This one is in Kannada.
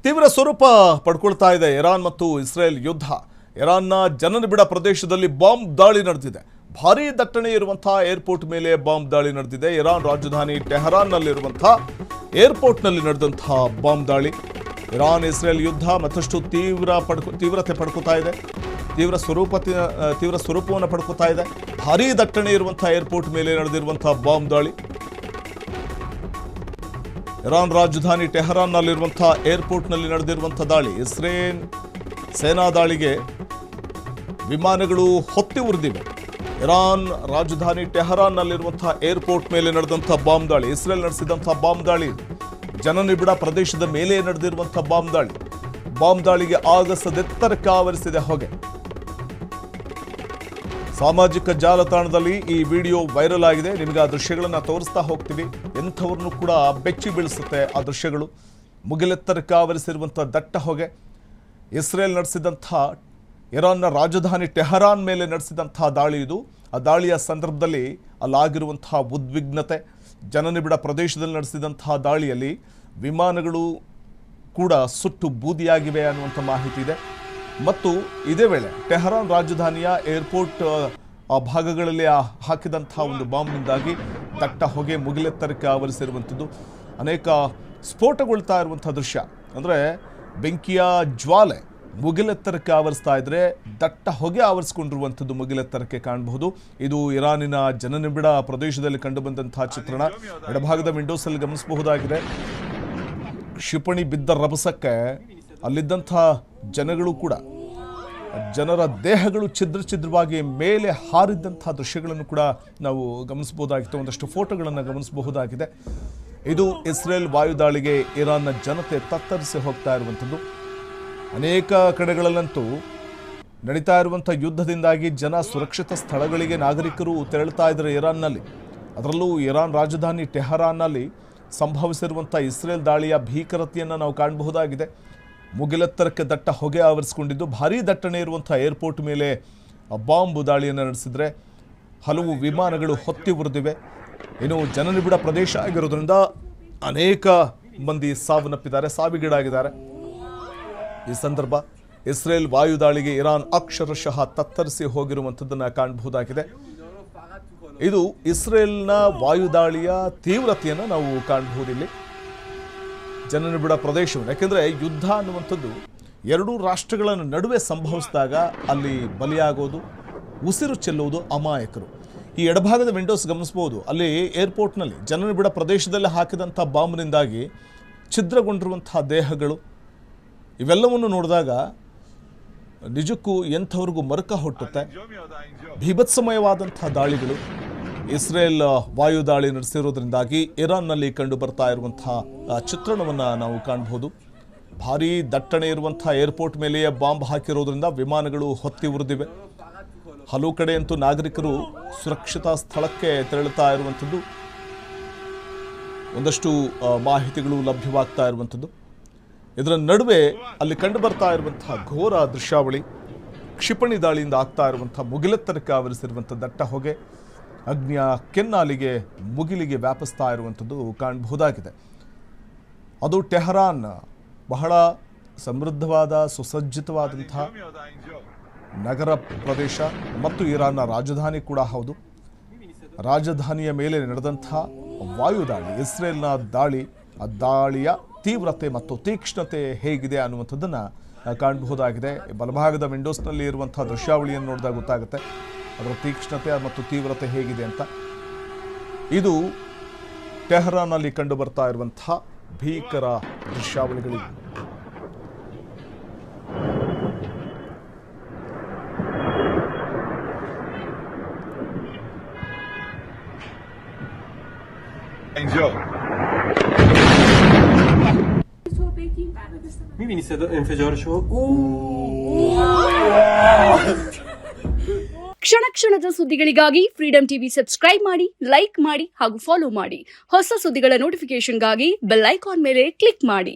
ತೀವ್ರ ಸ್ವರೂಪ ಪಡ್ಕೊಳ್ತಾ ಇದೆ ಇರಾನ್ ಮತ್ತು ಇಸ್ರೇಲ್ ಯುದ್ಧ. ಇರಾನ್ನ ಜನನಿಬಿಡ ಪ್ರದೇಶದಲ್ಲಿ ಬಾಂಬ್ ದಾಳಿ ನಡೆದಿದೆ. ಭಾರೀ ದಟ್ಟಣೆ ಇರುವಂತಹ ಏರ್ಪೋರ್ಟ್ ಮೇಲೆ ಬಾಂಬ್ ದಾಳಿ ನಡೆದಿದೆ. ಇರಾನ್ ರಾಜಧಾನಿ ಟೆಹರಾನ್ನಲ್ಲಿರುವಂತಹ ಏರ್ಪೋರ್ಟ್ನಲ್ಲಿ ನಡೆದಂತಹ ಬಾಂಬ್ ದಾಳಿ. ಇರಾನ್ ಇಸ್ರೇಲ್ ಯುದ್ಧ ಮತ್ತಷ್ಟು ತೀವ್ರತೆ ಪಡ್ಕೊತಾ ಇದೆ. ತೀವ್ರ ಸ್ವರೂಪವನ್ನು ಪಡ್ಕೊತಾ ಇದೆ. ಭಾರೀ ದಟ್ಟಣೆ ಇರುವಂತಹ ಏರ್ಪೋರ್ಟ್ ಮೇಲೆ ನಡೆದಿರುವಂತಹ ಬಾಂಬ್ ದಾಳಿ. ಇರಾನ್ ರಾಜಧಾನಿ ಟೆಹರಾನ್ನಲ್ಲಿರುವಂತಹ ಏರ್ಪೋರ್ಟ್ನಲ್ಲಿ ನಡೆದಿರುವಂತಹ ದಾಳಿ. ಇಸ್ರೇಲ್ ಸೇನಾ ದಾಳಿಗೆ ವಿಮಾನಗಳು ಹೊತ್ತಿ ಉರಿದಿವೆ. ಇರಾನ್ ರಾಜಧಾನಿ ಟೆಹರಾನ್ನಲ್ಲಿರುವಂತಹ ಏರ್ಪೋರ್ಟ್ ಮೇಲೆ ನಡೆದಂತಹ ಬಾಂಬ್ ದಾಳಿ, ಇಸ್ರೇಲ್ ನಡೆಸಿದಂತಹ ಬಾಂಬ್ ದಾಳಿ, ಜನನಿಬಿಡ ಪ್ರದೇಶದ ಮೇಲೆ ನಡೆದಿರುವಂತಹ ಬಾಂಬ್ ದಾಳಿ. ಬಾಂಬ್ ದಾಳಿಗೆ ಆಗಸದೆತ್ತರಕ್ಕೆ ಆವರಿಸಿದೆ ಹೊಗೆ. ಸಾಮಾಜಿಕ ಜಾಲತಾಣದಲ್ಲಿ ಈ ವಿಡಿಯೋ ವೈರಲ್ ಆಗಿದೆ. ನಿಮಗೆ ಆ ದೃಶ್ಯಗಳನ್ನು ತೋರಿಸ್ತಾ ಹೋಗ್ತೀವಿ. ಎಂಥವ್ರನ್ನೂ ಕೂಡ ಬೆಚ್ಚಿ ಬೀಳಿಸುತ್ತೆ ಆ ದೃಶ್ಯಗಳು. ಮುಗಿಲೆತ್ತರಕ್ಕೆ ಆವರಿಸಿರುವಂಥ ದಟ್ಟ ಹೊಗೆ. ಇಸ್ರೇಲ್ ನಡೆಸಿದಂಥ ಇರಾನ್ನ ರಾಜಧಾನಿ ಟೆಹರಾನ್ ಮೇಲೆ ನಡೆಸಿದಂಥ ದಾಳಿ ಇದು. ಆ ದಾಳಿಯ ಸಂದರ್ಭದಲ್ಲಿ ಅಲ್ಲಾಗಿರುವಂತಹ ಉದ್ವಿಗ್ನತೆ, ಜನನಿಬಿಡ ಪ್ರದೇಶದಲ್ಲಿ ನಡೆಸಿದಂತಹ ದಾಳಿಯಲ್ಲಿ ವಿಮಾನಗಳು ಕೂಡ ಸುಟ್ಟು ಬೂದಿಯಾಗಿವೆ ಅನ್ನುವಂಥ ಮಾಹಿತಿ ಇದೆ. ಮತ್ತು ಇದೇ ವೇಳೆ ಟೆಹರಾನ್ ರಾಜಧಾನಿಯ ಏರ್ಪೋರ್ಟ್ ಭಾಗಗಳಲ್ಲಿ ಹಾಕಿದಂಥ ಒಂದು ಬಾಂಬ್ನಿಂದಾಗಿ ದಟ್ಟ ಹೊಗೆ ಮುಗಿಲೆತ್ತರಕ್ಕೆ ಆವರಿಸಿರುವಂಥದ್ದು. ಅನೇಕ ಸ್ಫೋಟಗೊಳ್ತಾ ಇರುವಂಥ ದೃಶ್ಯ. ಅಂದರೆ ಬೆಂಕಿಯ ಜ್ವಾಲೆ ಮುಗಿಲೆತ್ತರಕ್ಕೆ ಆವರಿಸ್ತಾ ಇದ್ರೆ ದಟ್ಟ ಹೊಗೆ ಆವರಿಸಿಕೊಂಡಿರುವಂಥದ್ದು ಮುಗಿಲೆತ್ತರಕ್ಕೆ ಕಾಣಬಹುದು. ಇದು ಇರಾನಿನ ಜನನಿಬಿಡ ಪ್ರದೇಶದಲ್ಲಿ ಕಂಡುಬಂದಂತಹ ಚಿತ್ರಣ. ಎಡಭಾಗದ ವಿಂಡೋಸಲ್ಲಿ ಗಮನಿಸಬಹುದಾಗಿದೆ. ಕ್ಷಿಪಣಿ ಬಿದ್ದ ರಭಸಕ್ಕೆ ಅಲ್ಲಿದ್ದಂಥ ಜನಗಳು ಕೂಡ, ಜನರ ದೇಹಗಳು ಛಿದ್ರವಾಗಿ ಮೇಲೆ ಹಾರಿದ್ದಂಥ ದೃಶ್ಯಗಳನ್ನು ಕೂಡ ನಾವು ಗಮನಿಸಬಹುದಾಗಿತ್ತು. ಒಂದಷ್ಟು ಫೋಟೋಗಳನ್ನು ಗಮನಿಸಬಹುದಾಗಿದೆ. ಇದು ಇಸ್ರೇಲ್ ವಾಯುದಾಳಿಗೆ ಇರಾನ್ನ ಜನತೆ ತತ್ತರಿಸಿ ಹೋಗ್ತಾ ಇರುವಂಥದ್ದು. ಅನೇಕ ಕಡೆಗಳಲ್ಲಂತೂ ನಡೀತಾ ಇರುವಂಥ ಯುದ್ಧದಿಂದಾಗಿ ಜನ ಸುರಕ್ಷಿತ ಸ್ಥಳಗಳಿಗೆ ನಾಗರಿಕರು ತೆರಳುತ್ತಾ ಇದ್ದಾರೆ ಇರಾನ್ನಲ್ಲಿ. ಅದರಲ್ಲೂ ಇರಾನ್ ರಾಜಧಾನಿ ಟೆಹರಾನ್ನಲ್ಲಿ ಸಂಭವಿಸಿರುವಂಥ ಇಸ್ರೇಲ್ ದಾಳಿಯ ಭೀಕರತೆಯನ್ನು ನಾವು ಕಾಣಬಹುದಾಗಿದೆ. ಮುಗಿಲೆತ್ತರಕ್ಕೆ ದಟ್ಟ ಹೊಗೆ ಆವರಿಸಿಕೊಂಡಿದ್ದು, ಭಾರೀ ದಟ್ಟಣೆ ಇರುವಂಥ ಏರ್ಪೋರ್ಟ್ ಮೇಲೆ ಬಾಂಬ್ ದಾಳಿಯನ್ನು ನಡೆಸಿದರೆ ಹಲವು ವಿಮಾನಗಳು ಹೊತ್ತಿ ಉರಿದಿವೆ. ಇನ್ನು ಜನನಿಬಿಡ ಪ್ರದೇಶ ಆಗಿರೋದ್ರಿಂದ ಅನೇಕ ಮಂದಿ ಸಾವನ್ನಪ್ಪಿದ್ದಾರೆ, ಸಾವಿಗೀಡಾಗಿದ್ದಾರೆ. ಈ ಸಂದರ್ಭ ಇಸ್ರೇಲ್ ವಾಯುದಾಳಿಗೆ ಇರಾನ್ ಅಕ್ಷರಶಃ ತತ್ತರಿಸಿ ಹೋಗಿರುವಂಥದ್ದನ್ನು ಕಾಣಬಹುದಾಗಿದೆ. ಇದು ಇಸ್ರೇಲ್ನ ವಾಯುದಾಳಿಯ ತೀವ್ರತೆಯನ್ನು ನಾವು ಕಾಣಬಹುದು ಇಲ್ಲಿ. ಜನನಿಬಿಡ ಪ್ರದೇಶವನ್ನು, ಯಾಕೆಂದರೆ ಯುದ್ಧ ಅನ್ನುವಂಥದ್ದು ಎರಡೂ ರಾಷ್ಟ್ರಗಳ ನಡುವೆ ಸಂಭವಿಸಿದಾಗ ಅಲ್ಲಿ ಬಲಿಯಾಗೋದು, ಉಸಿರು ಚೆಲ್ಲುವುದು ಅಮಾಯಕರು. ಈ ಎಡಭಾಗದ ವಿಂಡೋಸ್ ಗಮನಿಸಬಹುದು. ಅಲ್ಲಿ ಏರ್ಪೋರ್ಟ್ನಲ್ಲಿ ಜನನಿಬಿಡ ಪ್ರದೇಶದಲ್ಲಿ ಹಾಕಿದಂಥ ಬಾಂಬ್ನಿಂದಾಗಿ ಛಿದ್ರಗೊಂಡಿರುವಂತಹ ದೇಹಗಳು, ಇವೆಲ್ಲವನ್ನು ನೋಡಿದಾಗ ನಿಜಕ್ಕೂ ಎಂಥವ್ರಿಗೂ ಮರುಕ ಹುಟ್ಟುತ್ತೆ. ಭೀಭತ್ಸಮಯವಾದಂಥ ದಾಳಿಗಳು ಇಸ್ರೇಲ್ ವಾಯುದಾಳಿ ನಡೆಸಿರೋದ್ರಿಂದಾಗಿ ಇರಾನ್ನಲ್ಲಿ ಕಂಡು ಬರ್ತಾ ಇರುವಂತಹ ಚಿತ್ರಣವನ್ನು ನಾವು ಕಾಣಬಹುದು. ಭಾರೀ ದಟ್ಟಣೆ ಇರುವಂಥ ಏರ್ಪೋರ್ಟ್ ಮೇಲೆಯೇ ಬಾಂಬ್ ಹಾಕಿರೋದ್ರಿಂದ ವಿಮಾನಗಳು ಹೊತ್ತಿ ಉರಿದಿವೆ. ಹಲವು ಕಡೆಯಂತೂ ನಾಗರಿಕರು ಸುರಕ್ಷಿತ ಸ್ಥಳಕ್ಕೆ ತೆರಳುತ್ತಾ ಇರುವಂಥದ್ದು, ಒಂದಷ್ಟು ಮಾಹಿತಿಗಳು ಲಭ್ಯವಾಗ್ತಾ ಇರುವಂಥದ್ದು. ಇದರ ನಡುವೆ ಅಲ್ಲಿ ಕಂಡು ಬರ್ತಾ ಇರುವಂತಹ ಘೋರ ದೃಶ್ಯಾವಳಿ, ಕ್ಷಿಪಣಿ ದಾಳಿಯಿಂದ ಆಗ್ತಾ ಇರುವಂಥ ಮುಗಿಲೆತ್ತರಕ್ಕೆ ಆವರಿಸಿರುವಂಥ ದಟ್ಟ ಹೊಗೆ, ಅಗ್ನಿಯ ಕೆನ್ನಾಲಿಗೆ ಮುಗಿಲಿಗೆ ವ್ಯಾಪಿಸ್ತಾ ಇರುವಂಥದ್ದು ಕಾಣಬಹುದಾಗಿದೆ. ಅದು ಟೆಹರಾನ್ ಬಹಳ ಸಮೃದ್ಧವಾದ ಸುಸಜ್ಜಿತವಾದಂಥ ನಗರ ಪ್ರದೇಶ ಮತ್ತು ಇರಾನ್ನ ರಾಜಧಾನಿ ಕೂಡ ಹೌದು. ರಾಜಧಾನಿಯ ಮೇಲೆ ನಡೆದಂಥ ವಾಯುದಾಳಿ, ಇಸ್ರೇಲ್ನ ದಾಳಿ, ಆ ದಾಳಿಯ ತೀವ್ರತೆ ಮತ್ತು ತೀಕ್ಷ್ಣತೆ ಹೇಗಿದೆ ಅನ್ನುವಂಥದ್ದನ್ನು ಕಾಣಬಹುದಾಗಿದೆ. ಬಲಭಾಗದ ವಿಂಡೋಸ್ನಲ್ಲಿ ಇರುವಂಥ ದೃಶ್ಯಾವಳಿಯನ್ನು ನೋಡಿದಾಗ ಗೊತ್ತಾಗುತ್ತೆ ಅದರ ತೀಕ್ಷ್ಣತೆ ಮತ್ತು ತೀವ್ರತೆ ಹೇಗಿದೆ ಅಂತ. ಇದು ಟೆಹರಾನ್ನಲ್ಲಿ ಕಂಡು ಬರ್ತಾ ಇರುವಂಥ ಭೀಕರ ದೃಶ್ಯಾವಳಿಗಳಿವೆ. می‌بینی صدا انفجارشو؟ ಕ್ಷಣ ಕ್ಷಣದ ಸುದ್ದಿಗಳಿಗಾಗಿ ಫ್ರೀಡಂ ಟಿವಿ ಸಬ್ಸ್ಕ್ರೈಬ್ ಮಾಡಿ, ಲೈಕ್ ಮಾಡಿ ಹಾಗೂ ಫಾಲೋ ಮಾಡಿ. ಹೊಸ ಸುದ್ದಿಗಳ ನೋಟಿಫಿಕೇಶನ್ಗಾಗಿ ಬೆಲ್ ಐಕಾನ್ ಮೇಲೆ ಕ್ಲಿಕ್ ಮಾಡಿ.